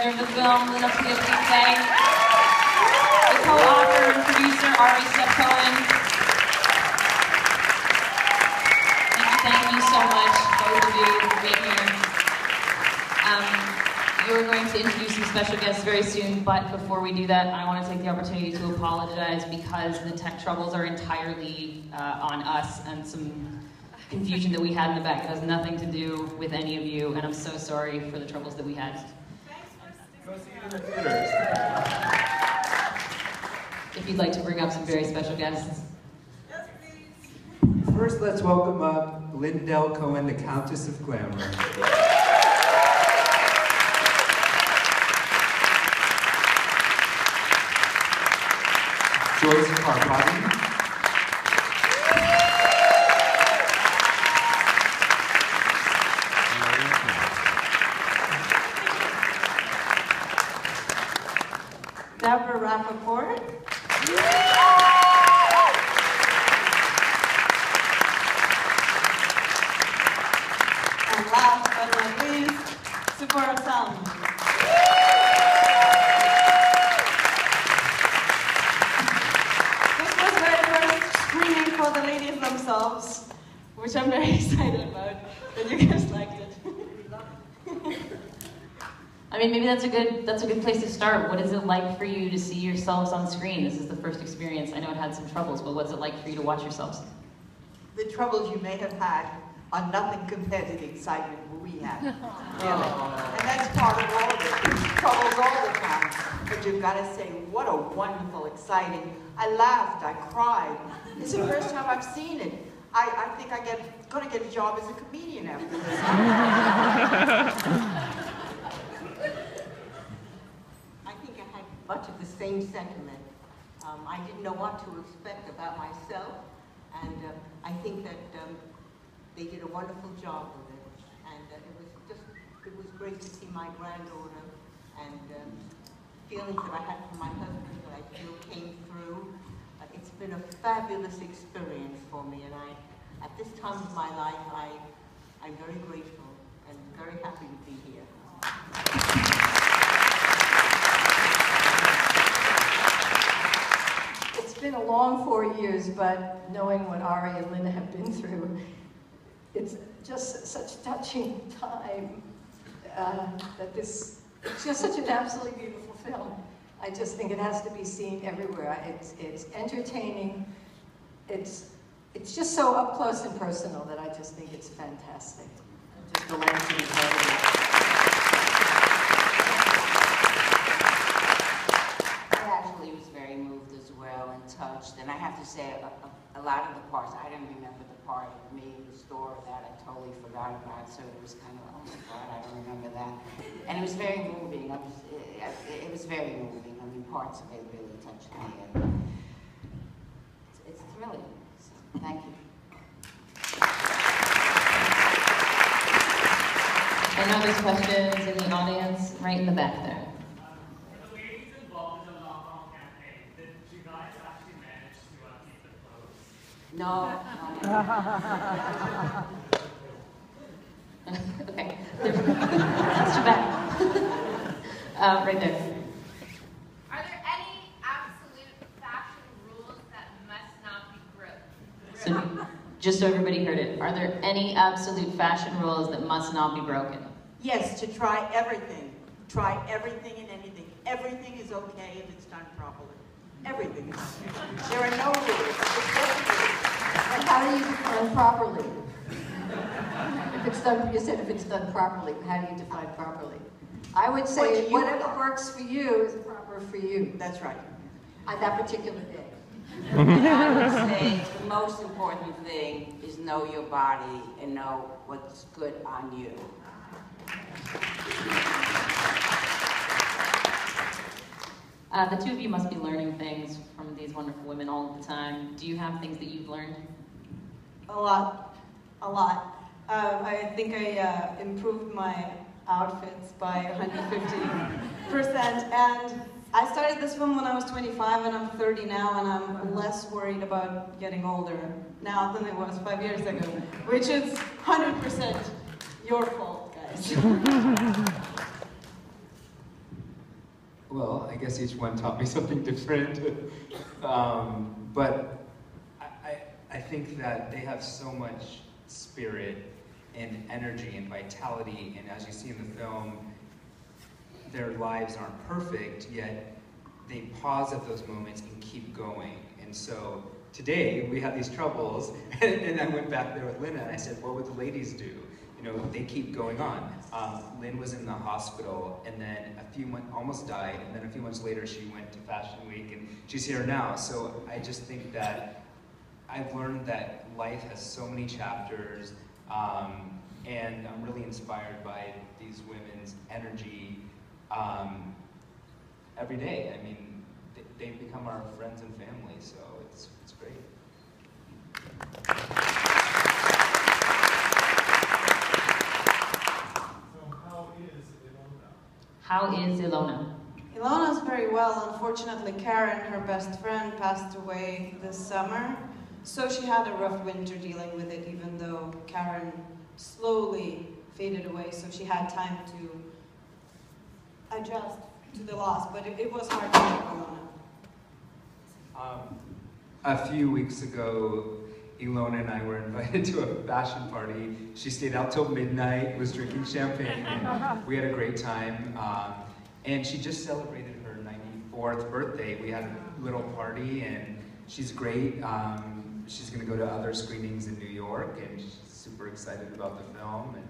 director of the film, Lina Plioplyte, the co-author and producer, Ari Cohen. Thank you so much, both of you, for being here. You're going to introduce some special guests very soon, but before we do that, I want to take the opportunity to apologize because the tech troubles are entirely on us and some confusion that we had in the back. It has nothing to do with any of you, and I'm so sorry for the troubles that we had. Go see you in the theaters. If you'd like to bring up some very special guests. Yes, please. First, let's welcome up Lina Cohen, the Countess of Glamour. Joyce Hart. Rappaport. And last but not least, Sephora Sam. This was my first screening for the ladies themselves, which I'm very excited about, that you guys liked it. I mean, maybe that's a good place to start. What is it like for you to see yourselves on screen? This is the first experience. I know it had some troubles, but what's it like for you to watch yourselves? The troubles you may have had are nothing compared to the excitement we had. Really. And that's part of all of it. There's troubles all the time. But you've got to say, what a wonderful, exciting. I laughed, I cried. It's the first time I've seen it. I think I'm going to get a job as a comedian after this. Much of the same sentiment. I didn't know what to expect about myself, and I think that they did a wonderful job with it. And it was great to see my granddaughter, and feelings that I had for my husband that I feel came through. It's been a fabulous experience for me, and at this time of my life, I'm very grateful and very happy to be here. It's been a long 4 years, but knowing what Ari and Lina have been through, it's just such a touching time that it's just such an absolutely beautiful film. I just think it has to be seen everywhere. It's entertaining. It's just so up close and personal that I just think it's fantastic. Just the landscape is everywhere. And touched, and I have to say a lot of the parts, I didn't remember the part of me in the store that I totally forgot about, so it was kind of, oh my God, I don't remember that. And it was very moving. It was very moving. I mean, parts of it really touched me, and it's thrilling. So, thank you. I know there's questions in the audience, right in the back there. No. Okay. That's too bad. Right there. Are there any absolute fashion rules that must not be broken? So, just so everybody heard it, are there any absolute fashion rules that must not be broken? Yes, to try everything. Try everything and anything. Everything is okay if it's done properly. Everything is okay. There are no rules. And how do you define properly? If it's done, you said if it's done properly, how do you define properly? I would say whatever works for you is proper for you. That's right. On that particular day. I would say the most important thing is know your body and know what's good on you. The two of you must be learning things from these wonderful women all the time. Do you have things that you've learned? A lot. I think I improved my outfits by 150%. And I started this film when I was 25 and I'm 30 now, and I'm less worried about getting older now than I was 5 years ago, which is 100% your fault, guys. Well, I guess each one taught me something different. But I think that they have so much spirit and energy and vitality, and as you see in the film, their lives aren't perfect, yet they pause at those moments and keep going. And so today we had these troubles, and I went back there with Lina and I said, what would the ladies do? You know, they keep going on. Lynn was in the hospital, and then a few months, almost died, and then a few months later she went to Fashion Week, and she's here now. So I just think that I've learned that life has so many chapters, and I'm really inspired by these women's energy every day. I mean, they've become our friends and family, so it's great. How is Ilona? Ilona's very well. Unfortunately, Karen, her best friend, passed away this summer. So she had a rough winter dealing with it, even though Karen slowly faded away. So she had time to adjust to the loss, but it was hard to help Ilona. A few weeks ago, Ilona and I were invited to a fashion party. She stayed out till midnight, was drinking champagne, and we had a great time. And she just celebrated her 94th birthday. We had a little party, and she's great. She's gonna go to other screenings in New York, and she's super excited about the film, and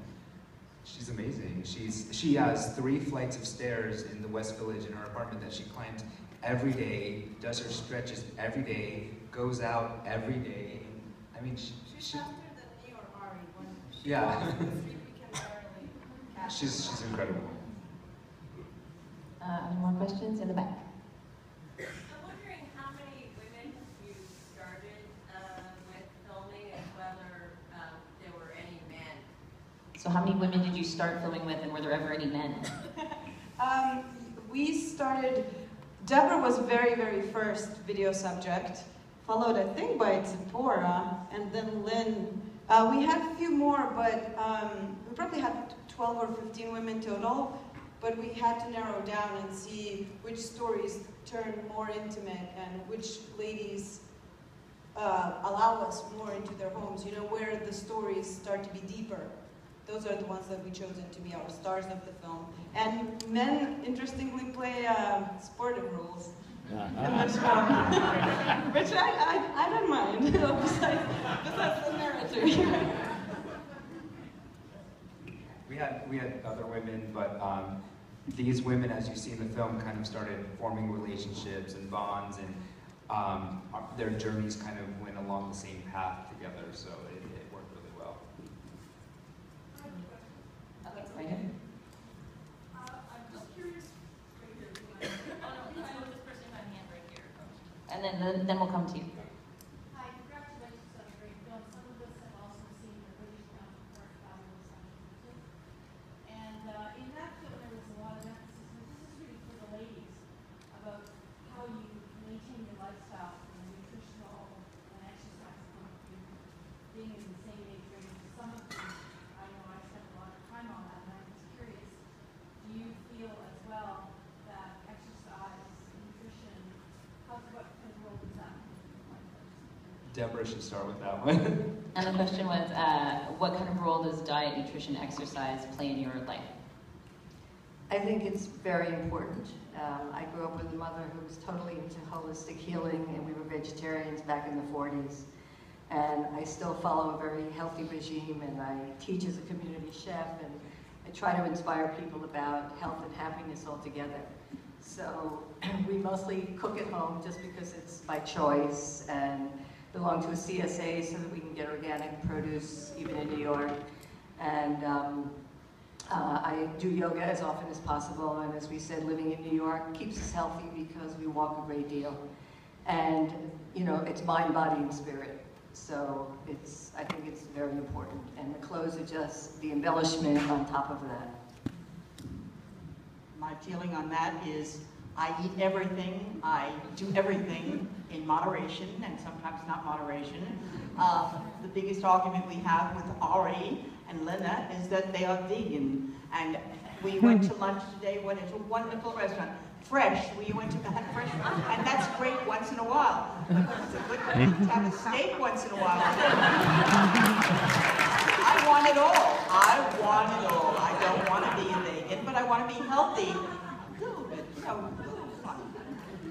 she's amazing. She has 3 flights of stairs in the West Village in her apartment that she climbs every day, does her stretches every day, goes out every day. I mean, She's faster than me or Ari. Yeah. She's incredible. Any more questions in the back? I'm wondering how many women you started with filming, and whether there were any men. So how many women did you start filming with, and were there ever any men? We started, Deborah was very, very first video subject, followed I think by Tzipora, and then Lynn. We had a few more, but we probably had 12 or 15 women total, but we had to narrow down and see which stories turn more intimate and which ladies allow us more into their homes, you know, where the stories start to be deeper. Those are the ones that we chosen to be our stars of the film. And men, interestingly, play sportive roles in the film, which I don't mind, besides the narrative. We had other women, but these women, as you see in the film, kind of started forming relationships and bonds, and their journeys kind of went along the same path together, so it worked really well. Okay, right here. I'm just curious. Oh no, let's go with this person by hand right here. And then we'll come to you. Hi, congratulations on a great film. Some of us have also seen the British counterpart, Fabulous Scientific. And in that film, there was a lot of emphasis, and this is really for the ladies, about how you maintain your lifestyle from a nutritional and exercise point of view, being in the same age range. Some of them, I know I spent a lot of time on that, and I was curious, do you feel as well that exercise, nutrition, what kind of role does that play? Deborah should start with that one. And the question was, what kind of role does diet, nutrition, exercise play in your life? I think it's very important. I grew up with a mother who was totally into holistic healing, and we were vegetarians back in the 40s. And I still follow a very healthy regime, and I teach as a community chef, and I try to inspire people about health and happiness altogether. So we mostly cook at home just because it's by choice, and belong to a CSA so that we can get organic produce even in New York. And I do yoga as often as possible, and as we said, living in New York keeps us healthy because we walk a great deal. And, you know, it's mind, body, and spirit. So I think it's very important. And the clothes are just the embellishment on top of that. My feeling on that is I eat everything, I do everything in moderation, and sometimes not moderation. The biggest argument we have with Ari and Lina is that they are vegan, and We went to lunch today, what is a wonderful restaurant. Fresh, we went to Fresh, and that's great once in a while. It's a good thing to have a steak once in a while. I want it all. I want it all. I don't want to be a vegan, but I want to be healthy. A little bit, you know, a little fun.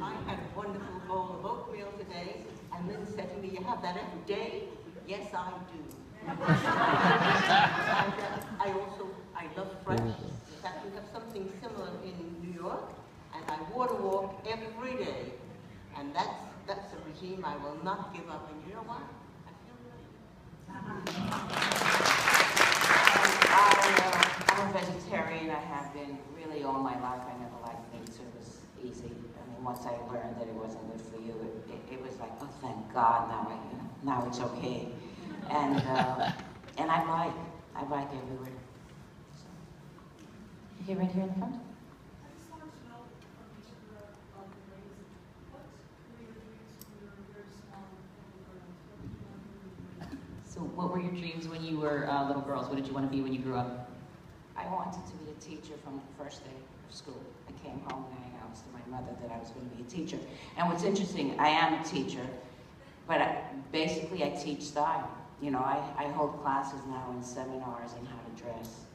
I had a wonderful bowl of oatmeal today, and Lynn said to me, "You have that every day?" Yes, I do. And, I love French. In fact, we have something similar in New York, and I water walk every day. And that's a regime I will not give up. And you know what? I feel great. I'm a vegetarian. I have been really all my life. I never liked meat, so it was easy. I mean, once I learned that it wasn't good for you, it was like, oh, thank God, now it's okay. And I bike everywhere. So. Okay, right here in the front. I just wanted to know from each of the ladies, what were your dreams when you were very small and girls? What did you want to do? So what were your dreams when you were little girls? What did you want to be when you grew up? I wanted to be a teacher from the first day of school. I came home and I announced to my mother that I was going to be a teacher. And what's interesting, I am a teacher, but basically I teach style. You know, I hold classes now and seminars on how to dress.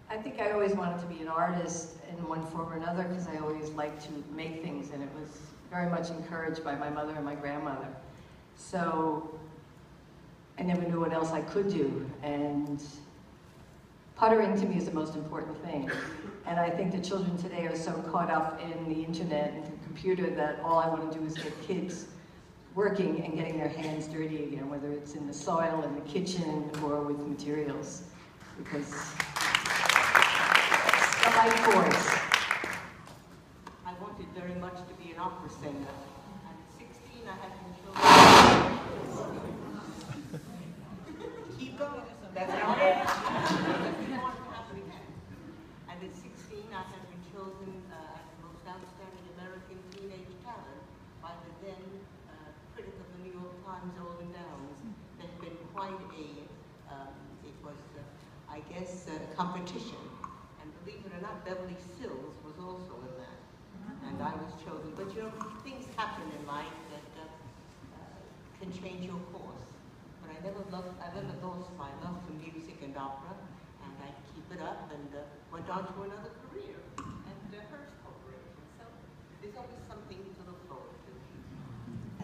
I think I always wanted to be an artist in one form or another because I always liked to make things, and it was very much encouraged by my mother and my grandmother. So I never knew what else I could do, and puttering to me is the most important thing. And I think the children today are so caught up in the internet and the computer that all I want to do is get kids working and getting their hands dirty again, whether it's in the soil, in the kitchen, or with materials, because it's a life force. I wanted very much to be an opera singer. At 16, I had control. Keep going. That's not it. And at 16, I had been chosen as the most outstanding American teenage talent by the then critic of the New York Times, Olin Downs. There had been quite a, it was, I guess, competition. And believe it or not, Beverly Sills was also in that. And I was chosen. But you know, things happen in life that can change your course. But I never lost my love for music and opera, and I keep it up and went on to another career at Hearst Corporation. So there's always something to look forward to.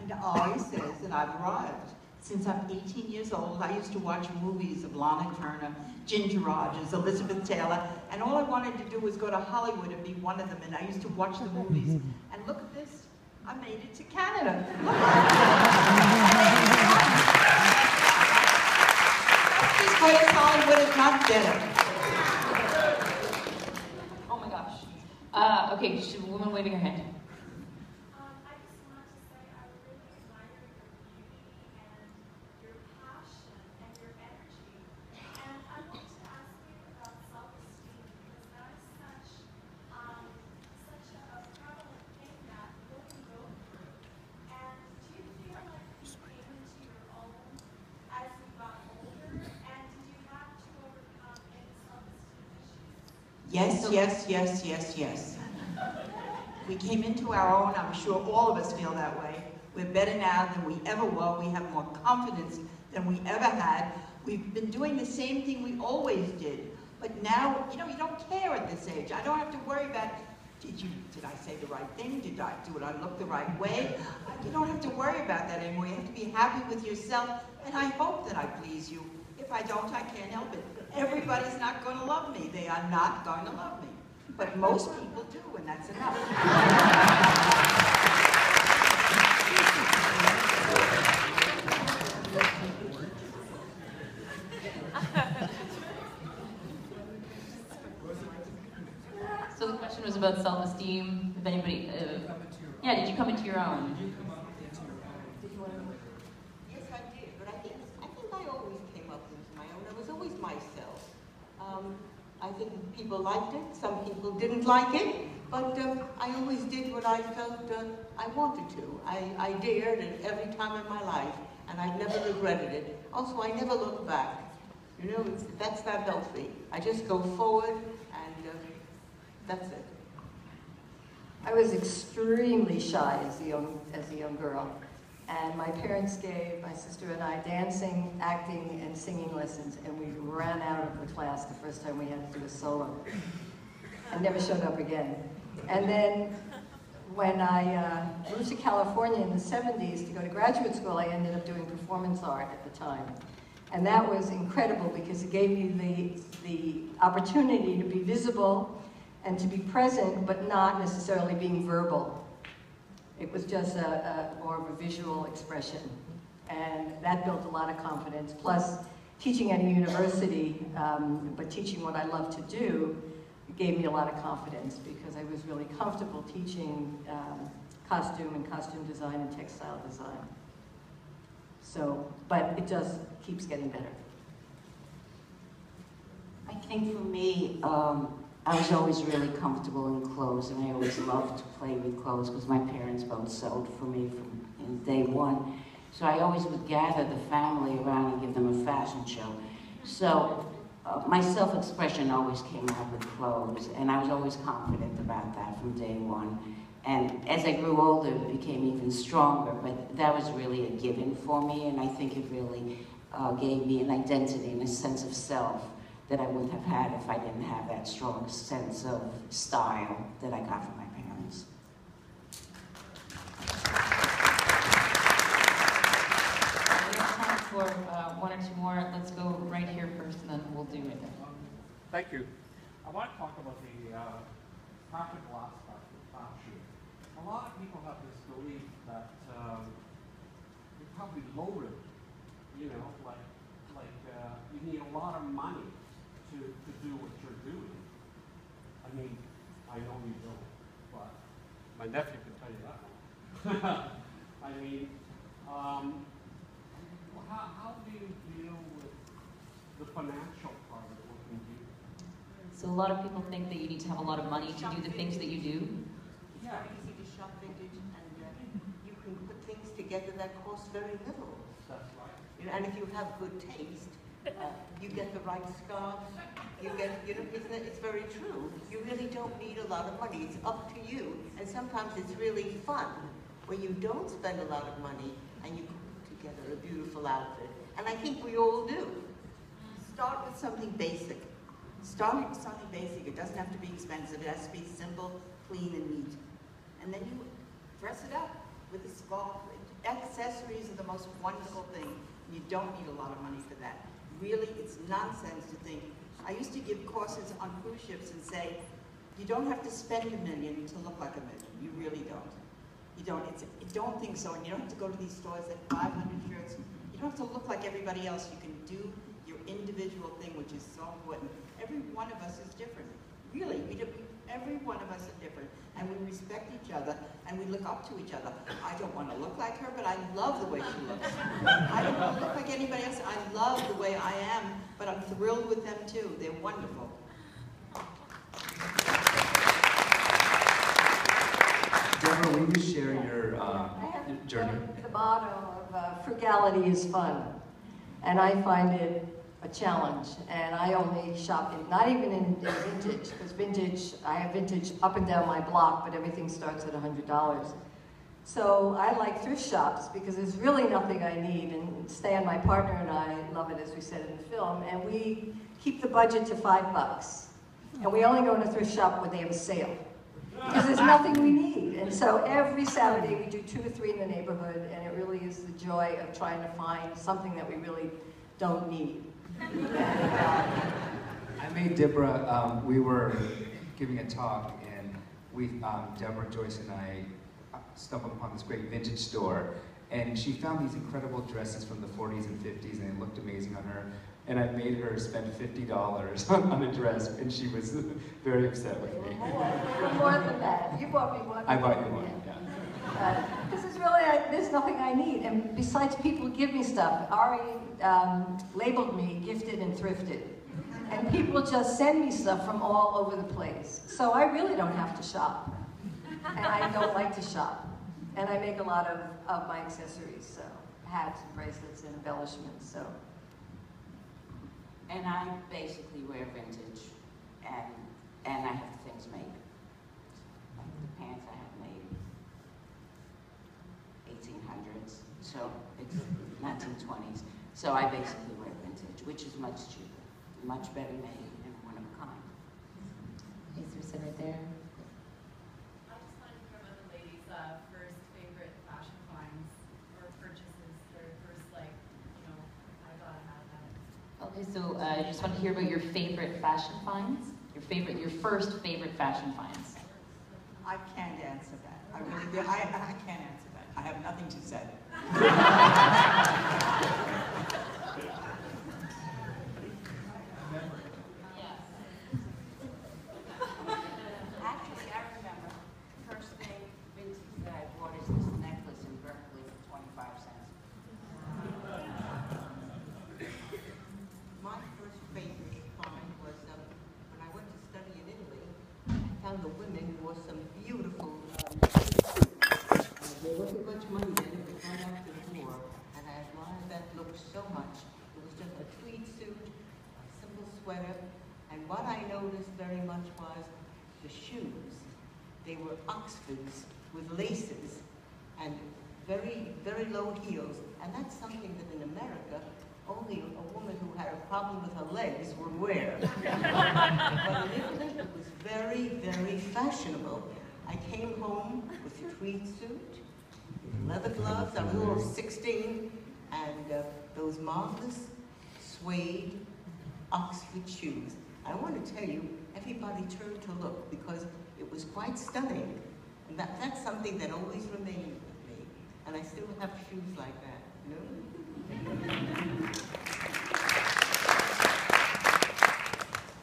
And Ari says that I've arrived. Since I'm 18 years old, I used to watch movies of Lana Turner, Ginger Rogers, Elizabeth Taylor, and all I wanted to do was go to Hollywood and be one of them, and I used to watch the movies. And look at this, I made it to Canada. That's as good as Hollywood, if not better. Oh my gosh. Okay, woman waving her hand. Yes. We came into our own. I'm sure all of us feel that way. We're better now than we ever were. We have more confidence than we ever had. We've been doing the same thing we always did. But now, you know, you don't care at this age. I don't have to worry about, did I say the right thing? Did I look the right way? You don't have to worry about that anymore. You have to be happy with yourself, and I hope that I please you. If I don't, I can't help it. Everybody's not going to love me. They are not going to love me. But most people do, and that's enough. So the question was about self-esteem. If anybody, yeah, did you come into your own? Yes, I did, but I think I always came up into my own. I was always myself. I think people liked it, some people didn't like it, but I always did what I felt I wanted to. I dared at every time in my life, and I never regretted it. Also, I never look back. You know, that's not healthy. I just go forward, and that's it. I was extremely shy as a young girl, and my parents gave my sister and I dancing, acting, and singing lessons, and we ran out of the class the first time we had to do a solo. I never showed up again. And then when I moved to California in the 70s to go to graduate school, I ended up doing performance art at the time. And that was incredible because it gave me the opportunity to be visible and to be present, but not necessarily being verbal. It was just more of a visual expression. And that built a lot of confidence. Plus, teaching at a university, but teaching what I love to do, gave me a lot of confidence because I was really comfortable teaching costume and costume design and textile design. So, but it just keeps getting better. I think for me, I was always really comfortable in clothes, and I always loved to play with clothes because my parents both sewed for me from day one. So I always would gather the family around and give them a fashion show. So my self-expression always came out with clothes, and I was always confident about that from day one. And as I grew older, it became even stronger, but that was really a given for me, and I think it really gave me an identity and a sense of self that I wouldn't have had if I didn't have that strong sense of style that I got from my parents. We have time for one or two more. Let's go right here first, and then we'll do it. Thank you. I want to talk about the practical aspect of fashion. A lot of people have this belief that you're probably loaded, you know, like you need a lot of money to do what you're doing. I mean, I know you don't, but my nephew can tell you that one. I mean, how do you deal with the financial part of what you do? So a lot of people think that you need to have a lot of money to do the things that you do. It's very easy to shop vintage, and you can put things together that cost very little. That's right. You know, and if you have good taste, you get the right scarves, you get, you know, isn't it? It's very true. You really don't need a lot of money. It's up to you. And sometimes it's really fun when you don't spend a lot of money and you put together a beautiful outfit. And I think we all do. Start with something basic. Start with something basic. It doesn't have to be expensive. It has to be simple, clean, and neat. And then you dress it up with a scarf. Accessories are the most wonderful thing. You don't need a lot of money for that. Really, it's nonsense to think. I used to give courses on cruise ships and say, you don't have to spend $1 million to look like $1 million. You really don't. You don't. You don't think so. And you don't have to go to these stores at 500 shirts. You don't have to look like everybody else. You can do your individual thing, which is so important. Every one of us is different. Really, every one of us is different. And we respect each other, and we look up to each other. I don't want to look like her, but I love the way she looks. I don't want to look like anybody else. I love the way I am, but I'm thrilled with them too. They're wonderful. Deborah, will you share your journey? The motto of frugality is fun, and I find it a challenge. And I only shop in, not even in vintage, because vintage, I have vintage up and down my block, but everything starts at $100. So I like thrift shops because there's really nothing I need. And Stan, my partner, and I love it, as we said in the film, and we keep the budget to $5. And we only go in a thrift shop when they have a sale, because there's nothing we need. And so every Saturday we do 2 or 3 in the neighborhood, and it really is the joy of trying to find something that we really don't need. I made Deborah, we were giving a talk, and Deborah, Joyce, and I stumbled upon this great vintage store, and she found these incredible dresses from the 40s and 50s, and they looked amazing on her. And I made her spend $50 on a dress, and she was very upset with me. More than that. You bought me one. I bought you one, yeah. This is really, there's nothing I need. And besides, people give me stuff. Ari labeled me gifted and thrifted. And people just send me stuff from all over the place. So I really don't have to shop. And I don't like to shop. And I make a lot of my accessories, so hats and bracelets and embellishments. So, And I basically wear vintage, and I have things made. Like the pants I have made 1800s, so it's 1920s. So I basically wear vintage, which is much cheaper, much better made, and one of a kind. Okay, so we sit right there. I just wanted to know the ladies' first favorite fashion finds or purchases, their first, like, you know, I gotta have that. Okay, so I just want to hear about your favorite fashion finds. Your first favorite fashion finds. I can't answer that. I really do. I can't answer that. I have nothing to say. Actually, I remember the first thing vintage that I bought is this necklace in Berkeley for 25 cents. My first favorite find was when I went to study in Italy. I found the women wore some beautiful there wasn't much money then, it was right after the war, and I admired that look so much. It was just a tweed suit, a simple sweater, and what I noticed very much was the shoes. They were Oxfords with laces and very, very low heels, and that's something that in America only a woman who had a problem with her legs would wear. But in Italy, it was very, very fashionable. I came home with a tweed suit, leather gloves, I was a little 16, and those marvelous suede Oxford shoes. I want to tell you, everybody turned to look because it was quite stunning. And that's something that always remained with me. And I still have shoes like that, you know?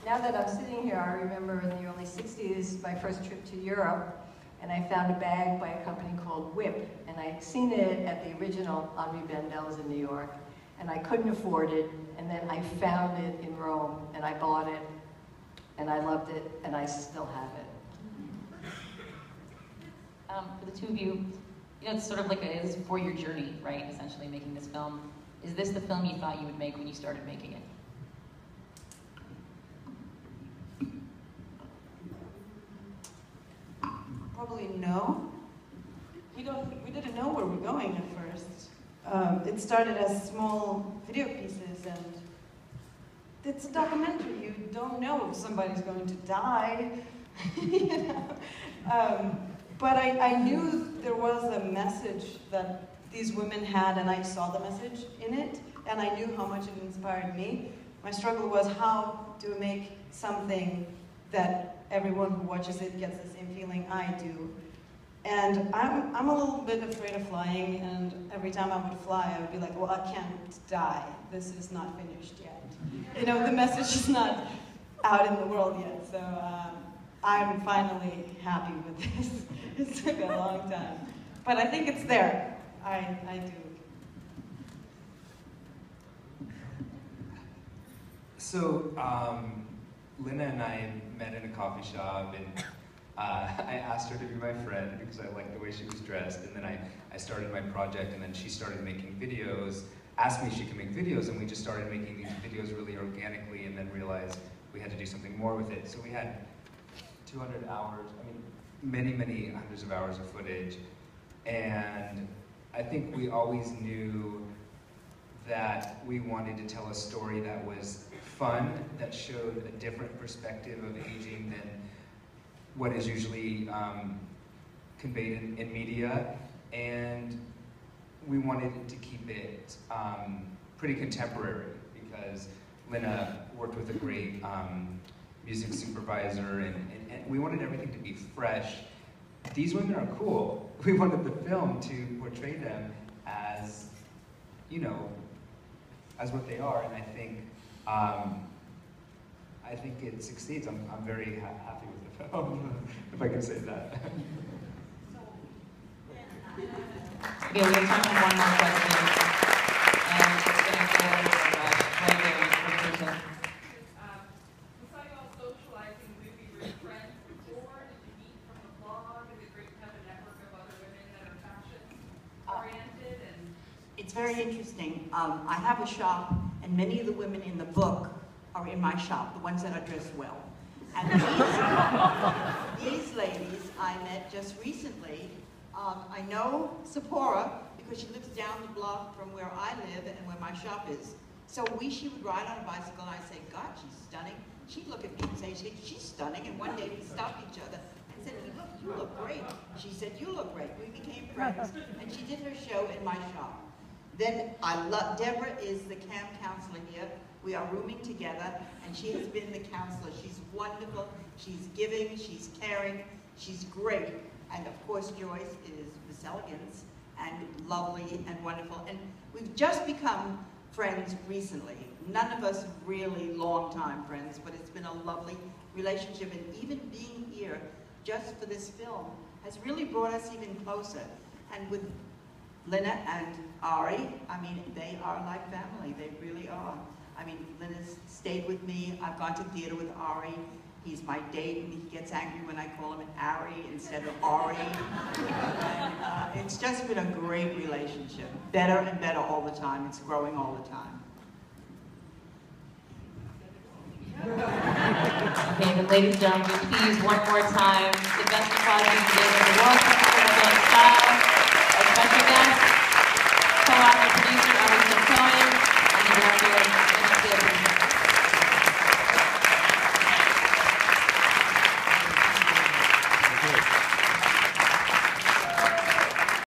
now that I'm sitting here, I remember in the early 60s, my first trip to Europe, and I found a bag by a company called Whip, and I'd seen it at the original Henri Bendel's in New York, and I couldn't afford it, and then I found it in Rome, and I bought it, and I loved it, and I still have it. For the two of you, you know, it's sort of like it's for your journey, right? Essentially making this film. Is this the film you thought you would make when you started making it? Probably no. We didn't know where we're going at first. It started as small video pieces, and it's a documentary. You don't know if somebody's going to die, you know. But I knew there was a message that these women had, and I saw the message in it, and I knew how much it inspired me. My struggle was, how do I make something that everyone who watches it gets the same feeling I do? And I'm a little bit afraid of flying, and every time I would fly, I would be like, well, I can't die. This is not finished yet. You know, the message is not out in the world yet, so I'm finally happy with this. It took a long time. But I think it's there. I do. So, Lina and I met in a coffee shop, and I asked her to be my friend because I liked the way she was dressed, and then I started my project, and then she started making videos, asked me if she could make videos, and we just started making these videos really organically, and then realized we had to do something more with it. So we had 200 hours, I mean, many, many hundreds of hours of footage, and I think we always knew that we wanted to tell a story that was fun, that showed a different perspective of aging than what is usually conveyed in media, and we wanted to keep it pretty contemporary because Lina worked with a great music supervisor, and we wanted everything to be fresh. These women are cool. We wanted the film to portray them as, you know, as what they are, and I think it succeeds. I'm very happy with the film, if I can say that. Okay, we have time for one more question. And it's going to go right there in the person. We saw you all socializing. Did you were friends before? Did you meet from a blog? Is it great to have a network of other women that are fashion oriented? And It's very interesting. I have a shop, and many of the women in the book are in my shop, the ones that are dressed well. And these ladies I met just recently. I know Sephora because she lives down the block from where I live and where my shop is. So she would ride on a bicycle, and I'd say, God, she's stunning. She'd look at me and say, she's stunning. And one day we stopped each other and said, you look great. She said, you look great. We became friends, and she did her show in my shop. Then Deborah is the camp counselor here. We are rooming together, and she has been the counselor. She's wonderful. She's giving. She's caring. She's great. And of course, Joyce is Miss Elegance, and lovely and wonderful. And we've just become friends recently. None of us really long-time friends, but it's been a lovely relationship. And even being here just for this film has really brought us even closer. And with Lina and Ari, I mean, they are like family. They really are. I mean, Lina's stayed with me. I've gone to theater with Ari. He's my date, and he gets angry when I call him Ari instead of Ari. And, it's just been a great relationship. Better and better all the time. It's growing all the time. Okay, then ladies and gentlemen, please, one more time, the best applause you can give in the world.